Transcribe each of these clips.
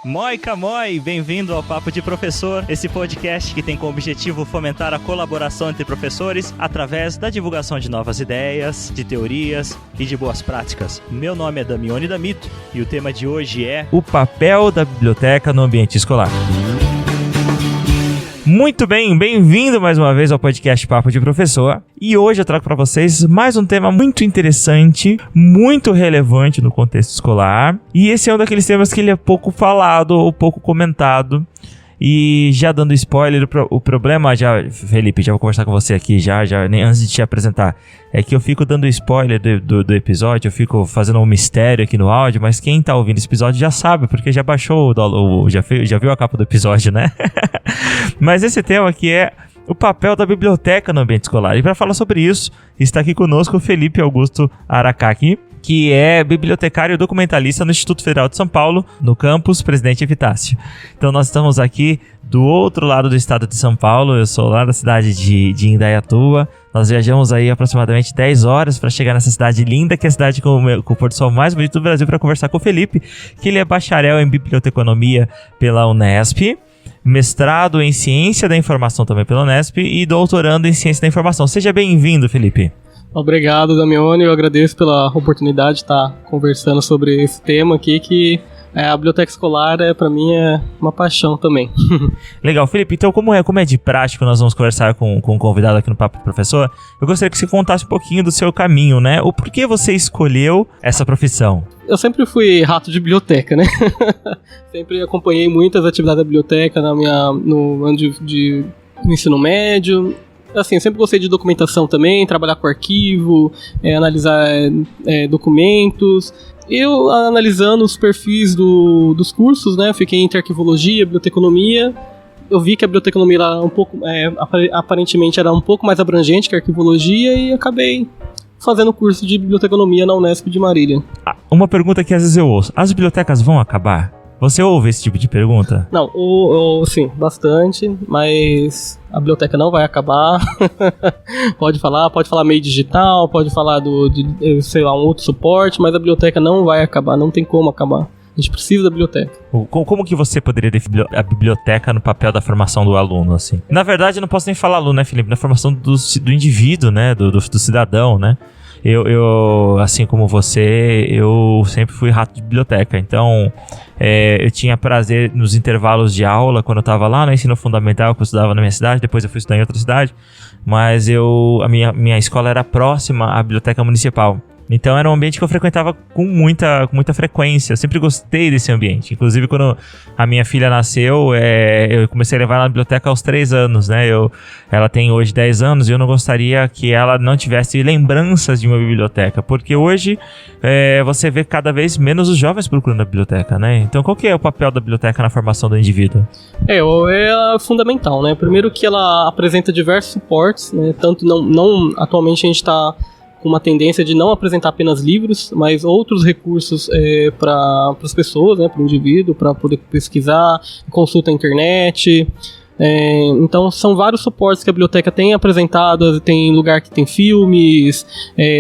Moica Moi, bem-vindo ao Papo de Professor, esse podcast que tem como objetivo fomentar a colaboração entre professores através da divulgação de novas ideias, de teorias e de boas práticas. Meu nome é Damione Damito e o tema de hoje é o papel da biblioteca no ambiente escolar. Muito bem, bem-vindo mais uma vez ao podcast Papo de Professor. E hoje eu trago para vocês mais um tema muito interessante, muito relevante no contexto escolar. E esse é um daqueles temas que ele é pouco falado ou pouco comentado. E já dando spoiler, o problema, Felipe, já vou conversar com você aqui nem antes de te apresentar, é que eu fico dando spoiler do episódio, eu fico fazendo um mistério aqui no áudio, mas quem tá ouvindo esse episódio já sabe, porque já baixou, já viu a capa do episódio, né? Mas esse tema aqui é o papel da biblioteca no ambiente escolar. E para falar sobre isso, está aqui conosco o Felipe Augusto Aracaki, que é bibliotecário e documentalista no Instituto Federal de São Paulo, no campus Presidente Epitácio. Então nós estamos aqui do outro lado do estado de São Paulo, eu sou lá da cidade de Indaiatuba. Nós viajamos aí aproximadamente 10 horas para chegar nessa cidade linda, que é a cidade com o pôr do sol mais bonito do Brasil, para conversar com o Felipe, que ele é bacharel em biblioteconomia pela Unesp, mestrado em ciência da informação também pela Unesp e doutorando em ciência da informação. Seja bem-vindo, Felipe. Obrigado, Damione. Eu agradeço pela oportunidade de estar conversando sobre esse tema aqui, que a biblioteca escolar, para mim, é uma paixão também. Legal, Felipe. Então, como é de prático, nós vamos conversar com um convidado aqui no Papo Professor. Eu gostaria que você contasse um pouquinho do seu caminho, né? O porquê você escolheu essa profissão? Eu sempre fui rato de biblioteca, né? Sempre acompanhei muitas atividades da biblioteca no ano de ensino médio. Assim, eu sempre gostei de documentação também, trabalhar com arquivo, analisar documentos. Eu, analisando os perfis dos cursos, né, fiquei entre arquivologia, biblioteconomia. Eu vi que a biblioteconomia era aparentemente era um pouco mais abrangente que a arquivologia e acabei fazendo curso de biblioteconomia na Unesp de Marília. Uma pergunta que às vezes eu ouço: as bibliotecas vão acabar? Você ouve esse tipo de pergunta? Não, sim, bastante, mas a biblioteca não vai acabar. Pode falar meio digital, pode falar um outro suporte, mas a biblioteca não vai acabar, não tem como acabar. A gente precisa da biblioteca. Como que você poderia definir a biblioteca no papel da formação do aluno, assim? Na verdade, eu não posso nem falar aluno, né, Felipe? Na formação do indivíduo, né, do cidadão, né? Eu, assim como você, eu sempre fui rato de biblioteca, então eu tinha prazer nos intervalos de aula, quando eu estava lá no ensino fundamental, que eu estudava na minha cidade, depois eu fui estudar em outra cidade, mas a minha escola era próxima à biblioteca municipal. Então era um ambiente que eu frequentava com muita frequência. Eu sempre gostei desse ambiente. Inclusive, quando a minha filha nasceu, eu comecei a levar ela na biblioteca aos 3 anos, né? Ela tem hoje 10 anos e eu não gostaria que ela não tivesse lembranças de uma biblioteca. Porque hoje você vê cada vez menos os jovens procurando a biblioteca, né? Então qual que é o papel da biblioteca na formação do indivíduo? É fundamental, né? Primeiro que ela apresenta diversos suportes, né? Tanto não atualmente a gente está com uma tendência de não apresentar apenas livros, mas outros recursos para as pessoas, né, para o indivíduo, para poder pesquisar, consulta na internet. Então são vários suportes que a biblioteca tem apresentado, tem lugar que tem filmes,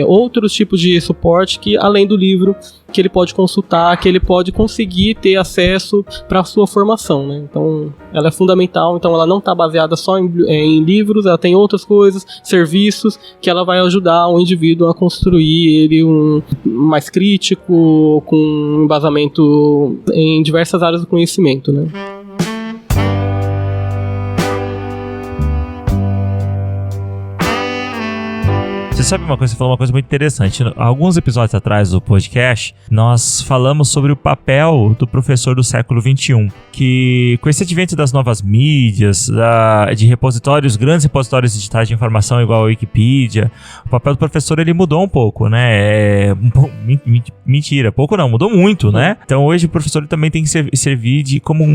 outros tipos de suporte que, além do livro, que ele pode consultar, que ele pode conseguir ter acesso para a sua formação, né? Então ela é fundamental, então ela não está baseada só em livros, ela tem outras coisas, serviços, que ela vai ajudar o indivíduo a construir ele mais crítico, com um embasamento em diversas áreas do conhecimento, né? Você sabe uma coisa, você falou uma coisa muito interessante. Alguns episódios atrás do podcast, nós falamos sobre o papel do professor do século XXI, que com esse advento das novas mídias, de repositórios, grandes repositórios digitais de informação igual a Wikipedia, o papel do professor ele mudou um pouco, né? Mentira, pouco não, mudou muito, né? Então hoje o professor também tem que servir de como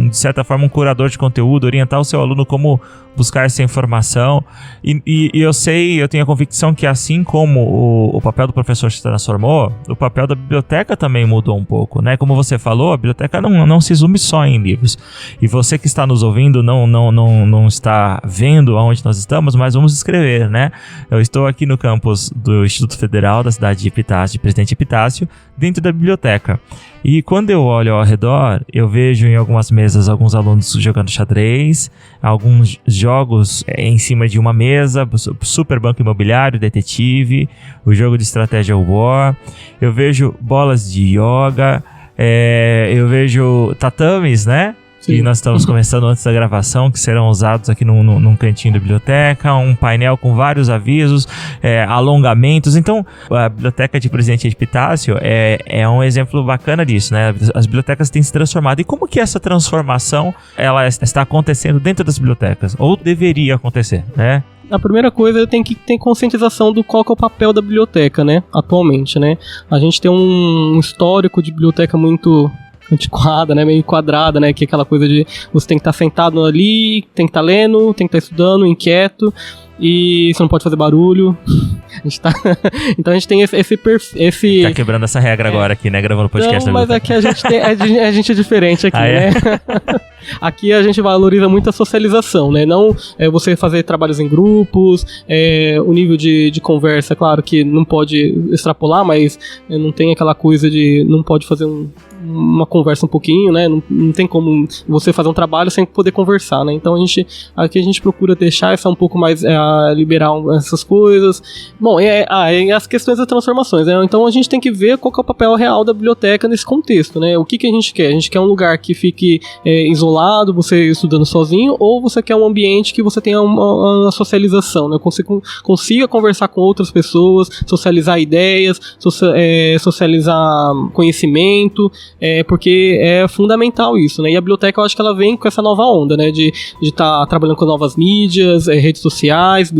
de certa forma um curador de conteúdo, orientar o seu aluno como buscar essa informação. E eu tenho a convicção que assim como o papel do professor se transformou, o papel da biblioteca também mudou um pouco, né? Como você falou, a biblioteca não se resume só em livros. E você que está nos ouvindo não está vendo aonde nós estamos, mas vamos escrever, né? Eu estou aqui no campus do Instituto Federal da cidade de Epitácio, de Presidente Epitácio, dentro da biblioteca. E quando eu olho ao redor, eu vejo em algumas mesas alguns alunos jogando xadrez, alguns jogos em cima de uma mesa, Super Banco Imobiliário, Detetive, o jogo de estratégia War. Eu vejo bolas de yoga, eu vejo tatames, né? Que nós estamos começando antes da gravação, que serão usados aqui num cantinho da biblioteca, um painel com vários avisos, alongamentos. Então, a biblioteca de Presidente Epitácio é um exemplo bacana disso, né? As bibliotecas têm se transformado. E como que essa transformação ela está acontecendo dentro das bibliotecas? Ou deveria acontecer, né? A primeira coisa tem que ter conscientização do qual que é o papel da biblioteca, né? Atualmente, né? A gente tem um histórico de biblioteca muito antiquada, né, meio quadrada, né, que é aquela coisa de você tem que estar sentado ali, tem que estar lendo, tem que estar estudando, inquieto, e você não pode fazer barulho. A gente tá... Então a gente tem esse... Tá quebrando essa regra agora aqui, né, gravando podcast. Não, mas aqui a gente é diferente aqui, né? Aqui a gente valoriza muito a socialização, né? Não você fazer trabalhos em grupos, o nível de conversa, claro que não pode extrapolar, mas não tem aquela coisa de não pode fazer uma conversa um pouquinho, né? Não tem como você fazer um trabalho sem poder conversar, né? Então aqui a gente procura deixar essa um pouco mais liberar essas coisas. Bom, as questões das transformações, né? Então a gente tem que ver qual que é o papel real da biblioteca nesse contexto, né? O que a gente quer? A gente quer um lugar que fique isolado, você estudando sozinho, ou você quer um ambiente que você tenha uma socialização, né? Você consiga conversar com outras pessoas, socializar ideias, socializar conhecimento, porque é fundamental isso, né? E a biblioteca, eu acho que ela vem com essa nova onda, né? De estar trabalhando com novas mídias, redes sociais,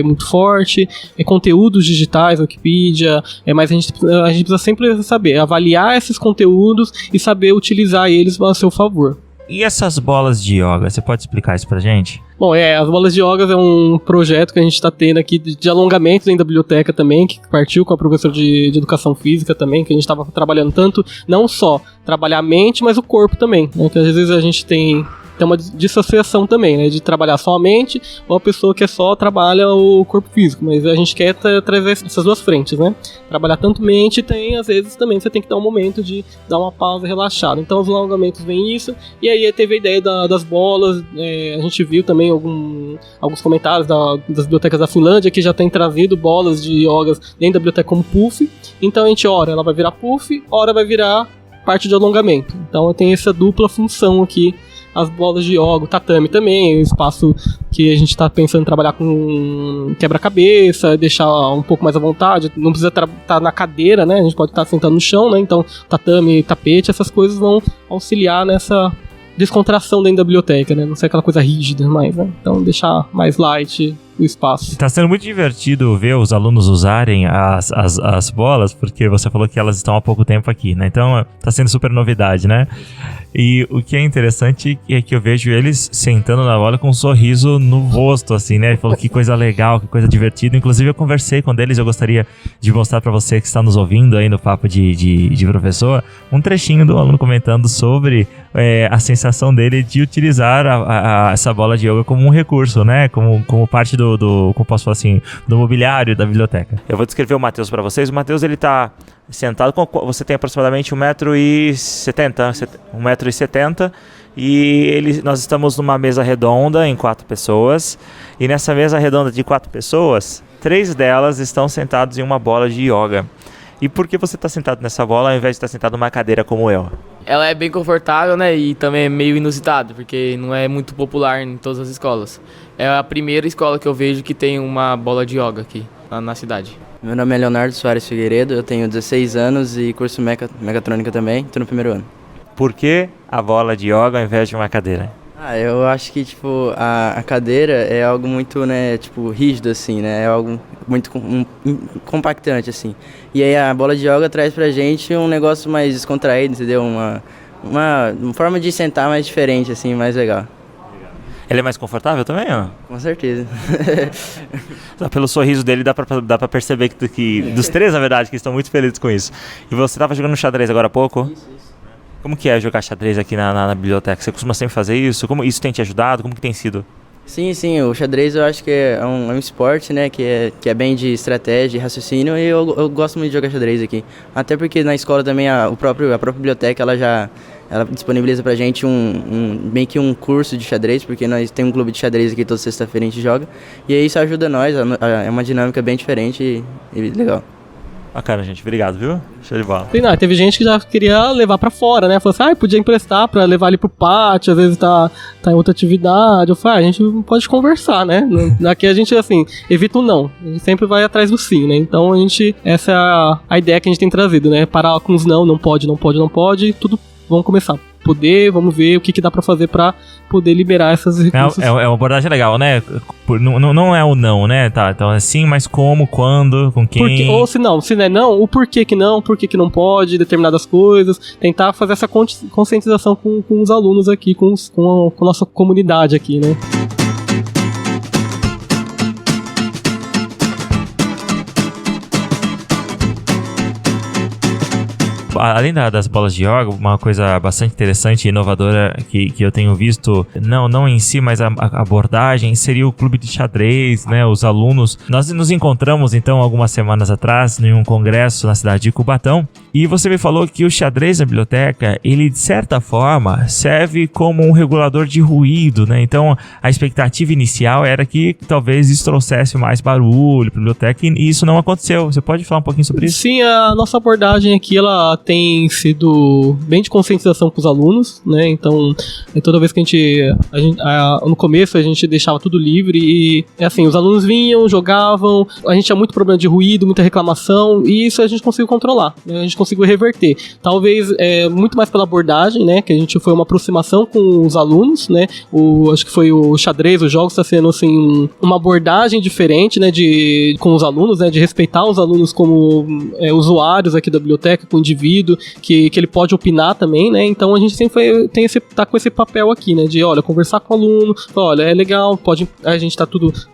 muito forte, conteúdos digitais, Wikipedia, mas a gente precisa sempre saber avaliar esses conteúdos e saber utilizar eles a seu favor. E essas bolas de yoga, você pode explicar isso pra gente? Bom, as bolas de yoga é um projeto que a gente está tendo aqui de alongamento dentro da biblioteca também, que partiu com a professora de educação física também, que a gente estava trabalhando tanto, não só trabalhar a mente, mas o corpo também, né? Que às vezes a gente tem uma dissociação também, né? De trabalhar só a mente, ou a pessoa que só trabalha o corpo físico. Mas a gente quer trazer essas duas frentes, né? Trabalhar tanto mente, às vezes também você tem que dar um momento de dar uma pausa relaxada. Então os alongamentos vêm isso, e aí teve a ideia das bolas, a gente viu também alguns comentários das bibliotecas da Finlândia, que já tem trazido bolas de yogas dentro da biblioteca como puff. Então a gente, ora ela vai virar puff, ora vai virar parte de alongamento. Então tem essa dupla função aqui, as bolas de yoga, o tatame também, o espaço que a gente está pensando em trabalhar com quebra-cabeça, deixar um pouco mais à vontade, não precisa estar na cadeira, né? A gente pode estar sentando no chão, né? Então tatame, tapete, essas coisas vão auxiliar nessa descontração dentro da biblioteca, né? Não ser aquela coisa rígida mais, né? Então deixar mais light o espaço. Tá sendo muito divertido ver os alunos usarem as bolas, porque você falou que elas estão há pouco tempo aqui, né? Então tá sendo super novidade, né? E o que é interessante é que eu vejo eles sentando na bola com um sorriso no rosto, assim, né? Ele falou que coisa legal, que coisa divertida. Inclusive eu conversei com eles, eu gostaria de mostrar pra você que está nos ouvindo aí no Papo de Professor, um trechinho do aluno comentando sobre a sensação dele de utilizar essa bola de yoga como um recurso, né? Como parte como posso falar assim, do mobiliário da biblioteca. Eu vou descrever o Matheus para vocês. O Matheus, ele tá sentado, você tem aproximadamente 1,70 m e nós estamos numa mesa redonda em 4 pessoas, e nessa mesa redonda de 4 pessoas, 3 delas estão sentados em uma bola de yoga. E por que você está sentado nessa bola ao invés de estar sentado numa cadeira como eu? Ela é bem confortável, né, e também é meio inusitado, porque não é muito popular em todas as escolas. É a primeira escola que eu vejo que tem uma bola de yoga aqui na cidade. Meu nome é Leonardo Soares Figueiredo, eu tenho 16 anos e curso mecatrônica também, estou no primeiro ano. Por que a bola de yoga ao invés de uma cadeira? Eu acho que, tipo, a cadeira é algo muito, né, tipo, rígido, assim, né, é algo muito compactante, assim. E aí a bola de yoga traz pra gente um negócio mais descontraído, entendeu? Uma forma de sentar mais diferente, assim, mais legal. Ele é mais confortável também, ó? Com certeza. Pelo sorriso dele dá pra perceber que dos 3, na verdade, que estão muito felizes com isso. E você tava jogando xadrez agora há pouco? Isso. Como que é jogar xadrez aqui na biblioteca? Você costuma sempre fazer isso? Como isso tem te ajudado? Como que tem sido? Sim, o xadrez eu acho que é um esporte, né, que é bem de estratégia e raciocínio, e eu gosto muito de jogar xadrez aqui. Até porque na escola também a própria biblioteca, ela disponibiliza pra gente meio que um curso de xadrez, porque nós temos um clube de xadrez aqui toda sexta-feira a gente joga, e aí isso ajuda nós, é uma dinâmica bem diferente e legal. Bacana, gente. Obrigado, viu? Show de bola. E, não, teve gente que já queria levar pra fora, né? Falou assim, podia emprestar pra levar ali pro pátio, às vezes tá em outra atividade. Eu falei, a gente pode conversar, né? Daqui a gente, assim, evita o não. A gente sempre vai atrás do sim, né? Então essa é a ideia que a gente tem trazido, né? Parar com os não pode, tudo, vamos começar. Vamos ver o que dá pra fazer pra poder liberar essas recursos. É uma abordagem legal, né? Não é o não, né? Tá, então é sim, mas como, quando, com quem... Ou se não é não, o porquê que não pode, determinadas coisas, tentar fazer essa conscientização com os alunos aqui, com a nossa comunidade aqui, né? Além das bolas de yoga, uma coisa bastante interessante e inovadora que eu tenho visto, não em si, mas a abordagem, seria o clube de xadrez, né? Os alunos. Nós nos encontramos, então, algumas semanas atrás, em um congresso na cidade de Cubatão, e você me falou que o xadrez na biblioteca, ele, de certa forma, serve como um regulador de ruído, né? Então, a expectativa inicial era que talvez isso trouxesse mais barulho para a biblioteca, e isso não aconteceu. Você pode falar um pouquinho sobre isso? Sim, a nossa abordagem aqui, ela tem sido bem de conscientização com os alunos, né? Então, toda vez que no começo a gente deixava tudo livre e, assim, os alunos vinham, jogavam, a gente tinha muito problema de ruído, muita reclamação, e isso a gente conseguiu controlar, né? A gente conseguiu reverter. Talvez muito mais pela abordagem, né? Que a gente foi uma aproximação com os alunos, né? Acho que foi o xadrez, os jogos, está sendo, assim, uma abordagem diferente, né? Com os alunos, né? De respeitar os alunos como usuários aqui da biblioteca, com indivíduo, que ele pode opinar também, né? Então a gente sempre tá com esse papel aqui, né? De, olha, conversar com o aluno, olha, é legal,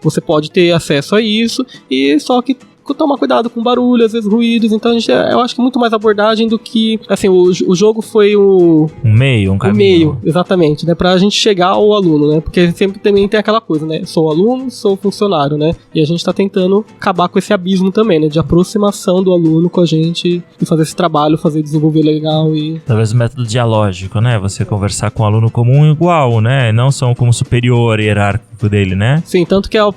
você pode ter acesso a isso, e só que tomar cuidado com barulho, às vezes ruídos. Então eu acho que muito mais abordagem do que, assim, o jogo foi um caminho. O meio, exatamente, né, pra gente chegar ao aluno, né, porque sempre também tem aquela coisa, né, sou aluno, sou funcionário, né, e a gente tá tentando acabar com esse abismo também, né, de aproximação do aluno com a gente e fazer esse trabalho, desenvolver legal e... Talvez o método dialógico, né, você conversar com o aluno como um igual, né, não só como superior hierárquico dele, né? Sim, tanto que a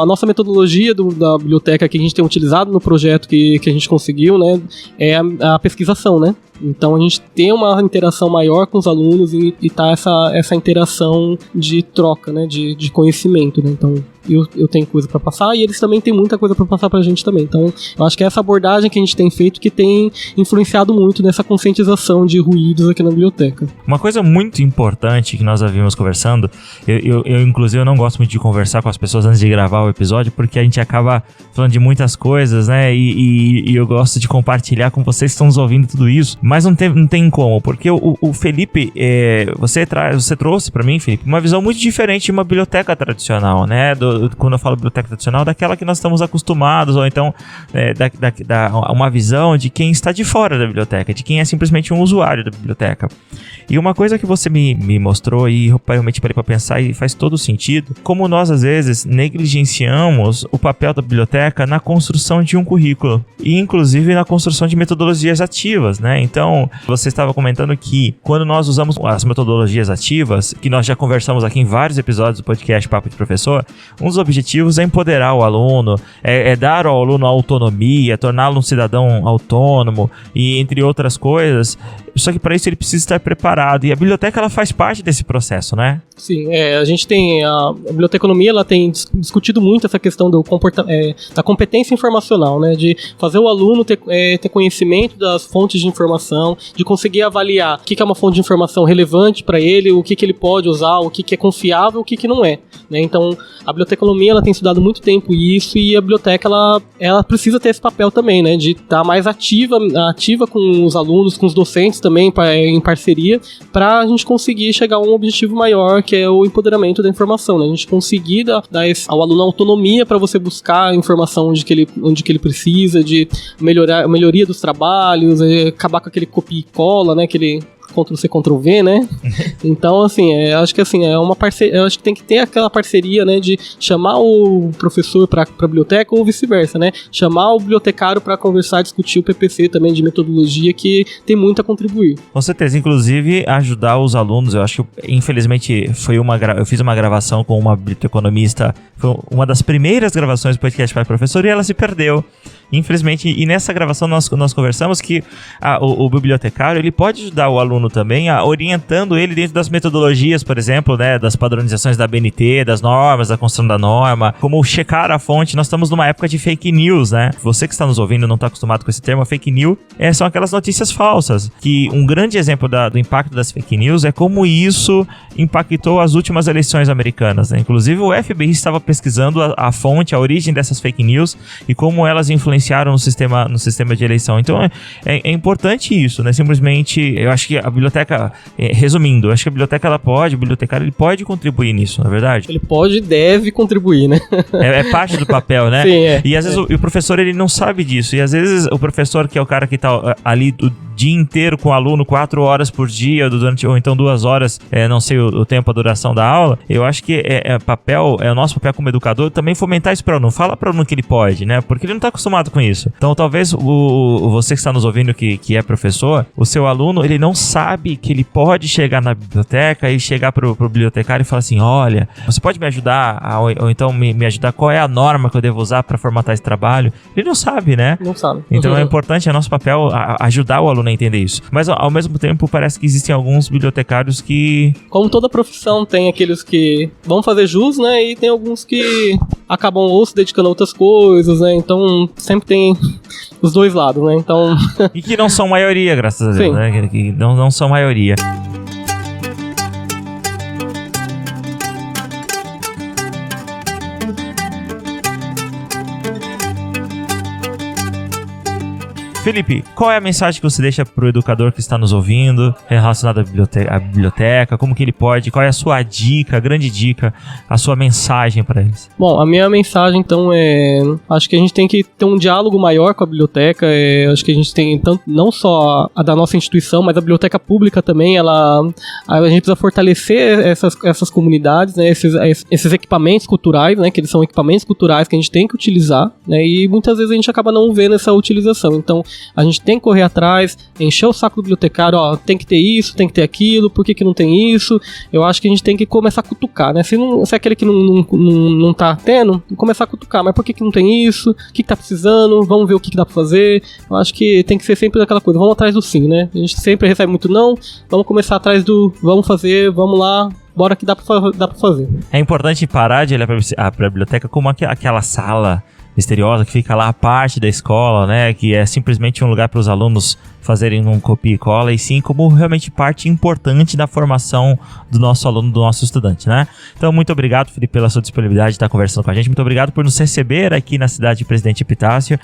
nossa metodologia da biblioteca que a gente tem utilizado no projeto que a gente conseguiu, né, é a pesquisação, né? Então a gente tem uma interação maior com os alunos e tá essa interação de troca, né, de conhecimento, né? Então eu tenho coisa para passar e eles também têm muita coisa para passar pra gente também. Então eu acho que é essa abordagem que a gente tem feito que tem influenciado muito nessa conscientização de ruídos aqui na biblioteca. Uma coisa muito importante que nós havíamos conversando, eu inclusive eu não gosto muito de conversar com as pessoas antes de gravar o episódio, porque a gente acaba falando de muitas coisas, né, e eu gosto de compartilhar com vocês que estão nos ouvindo tudo isso, mas não tem como, porque o Felipe, você trouxe pra mim, Felipe, uma visão muito diferente de uma biblioteca tradicional, né, quando eu falo biblioteca tradicional, daquela que nós estamos acostumados, ou então uma visão de quem está de fora da biblioteca, de quem é simplesmente um usuário da biblioteca. E uma coisa que você me mostrou e eu realmente parei pra pensar e faz todo sentido, como nós às vezes negligenciamos o papel da biblioteca na construção de um currículo e inclusive na construção de metodologias ativas, né? Então, você estava comentando que quando nós usamos as metodologias ativas, que nós já conversamos aqui em vários episódios do podcast Papo de Professor, um dos objetivos é empoderar o aluno, é dar ao aluno autonomia, torná-lo um cidadão autônomo e entre outras coisas. Só que para isso ele precisa estar preparado e a biblioteca ela faz parte desse processo, né? Sim, a gente tem a biblioteconomia, ela tem discutido muito essa questão da competência informacional, né, de fazer o aluno ter conhecimento das fontes de informação, de conseguir avaliar o que é uma fonte de informação relevante para ele, o que ele pode usar, o que é confiável, o que não é, né? Então a biblioteconomia ela tem estudado muito tempo isso e a biblioteca ela precisa ter esse papel também, né, de estar mais ativa com os alunos, com os docentes também, em parceria, para a gente conseguir chegar a um objetivo maior, que é o empoderamento da informação, né? A gente conseguir dar ao aluno autonomia para você buscar a informação onde que ele precisa, de melhoria dos trabalhos, acabar com aquele copia e cola, né? Ctrl-C, Ctrl-V, né? Então, assim, acho que assim, é uma parceria, eu acho que tem que ter aquela parceria, né, de chamar o professor para a biblioteca ou vice-versa, né? Chamar o bibliotecário para conversar, discutir o PPC também de metodologia, que tem muito a contribuir. Com certeza, inclusive ajudar os alunos. Eu acho que, infelizmente, eu fiz uma gravação com uma biblioteconomista, foi uma das primeiras gravações do podcast Pai Professor, e ela se perdeu. Infelizmente, e nessa gravação nós conversamos que o bibliotecário, ele pode ajudar o aluno também, orientando ele dentro das metodologias, por exemplo, né, das padronizações da BNT, das normas, da construção da norma, como checar a fonte. Nós estamos numa época de fake news, né? Você que está nos ouvindo e não está acostumado com esse termo, fake news são aquelas notícias falsas, que um grande exemplo do impacto das fake news é como isso impactou as últimas eleições americanas, né? Inclusive o FBI estava pesquisando a fonte, a origem dessas fake news e como elas influenciaram no sistema de eleição. Então é importante isso, né? Simplesmente, eu acho que a biblioteca, resumindo, eu acho que a biblioteca o bibliotecário ele pode contribuir nisso, não é verdade? Ele pode e deve contribuir, né? É parte do papel, né? Sim, E às vezes o professor ele não sabe disso, e às vezes o professor, que é o cara que tá ali o dia inteiro com o aluno, 4 horas por dia, ou então 2 horas, não sei o tempo, a duração da aula, eu acho que o nosso papel como educador também fomentar isso para o aluno. Fala para o aluno que ele pode, né? Porque ele não está acostumado com isso. Então talvez você que está nos ouvindo que é professor, o seu aluno, ele não sabe que ele pode chegar na biblioteca e chegar pro bibliotecário e falar assim: olha, você pode me ajudar, ou então me ajudar, qual é a norma que eu devo usar para formatar esse trabalho? Ele não sabe, né? Não sabe. Então é importante, é nosso papel ajudar o aluno a entender isso. Mas ao mesmo tempo parece que existem alguns bibliotecários que... Como toda profissão, tem aqueles que vão fazer jus, né? E tem alguns que acabam ou se dedicando a outras coisas, né? Então sempre tem os dois lados, né? Então... E que não são maioria, graças a Deus, Sim. né? Que não são maioria. Felipe, qual é a mensagem que você deixa pro educador que está nos ouvindo relacionada à biblioteca? Como que ele pode? Qual é a sua dica, a grande dica, a sua mensagem para eles? Bom, a minha mensagem, então, acho que a gente tem que ter um diálogo maior com a biblioteca. Acho que a gente tem tanto, não só a da nossa instituição, mas a biblioteca pública também. A gente precisa fortalecer essas comunidades, né, esses equipamentos culturais, né, que eles são equipamentos culturais que a gente tem que utilizar, né, e muitas vezes a gente acaba não vendo essa utilização. Então, a gente tem que correr atrás, encher o saco do bibliotecário, tem que ter isso, tem que ter aquilo, por que não tem isso? Eu acho que a gente tem que começar a cutucar, né? Se é aquele que não tá tendo, começar a cutucar, mas por que não tem isso? O que tá precisando? Vamos ver o que dá pra fazer. Eu acho que tem que ser sempre aquela coisa, vamos atrás do sim, né? A gente sempre recebe muito não, vamos começar atrás do vamos fazer, vamos lá, bora que dá pra fazer. É importante parar de olhar pra biblioteca como aquela sala misteriosa que fica lá à parte da escola, né, que é simplesmente um lugar para os alunos fazerem um copia e cola, e sim como realmente parte importante da formação do nosso aluno, do nosso estudante, né? Então, muito obrigado, Felipe, pela sua disponibilidade de estar conversando com a gente. Muito obrigado por nos receber aqui na cidade de Presidente Epitácio.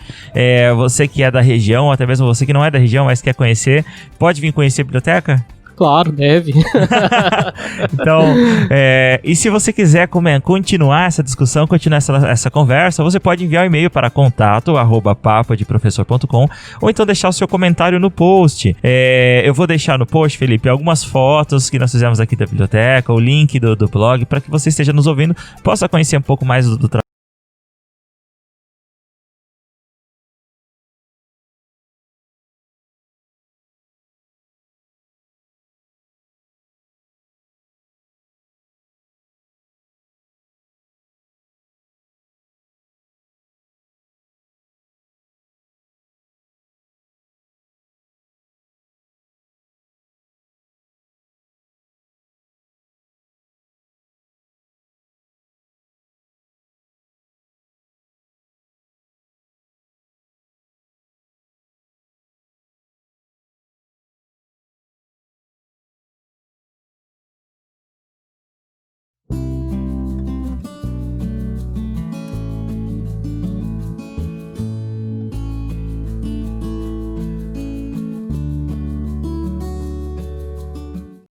Você que é da região, até mesmo você que não é da região, mas quer conhecer, pode vir conhecer a biblioteca? Claro, deve. Então, e se você quiser continuar essa discussão, continuar essa conversa, você pode enviar um e-mail para contato@papodeprofessor.com ou então deixar o seu comentário no post. Eu vou deixar no post, Felipe, algumas fotos que nós fizemos aqui da biblioteca, o link do blog, para que você esteja nos ouvindo, possa conhecer um pouco mais do trabalho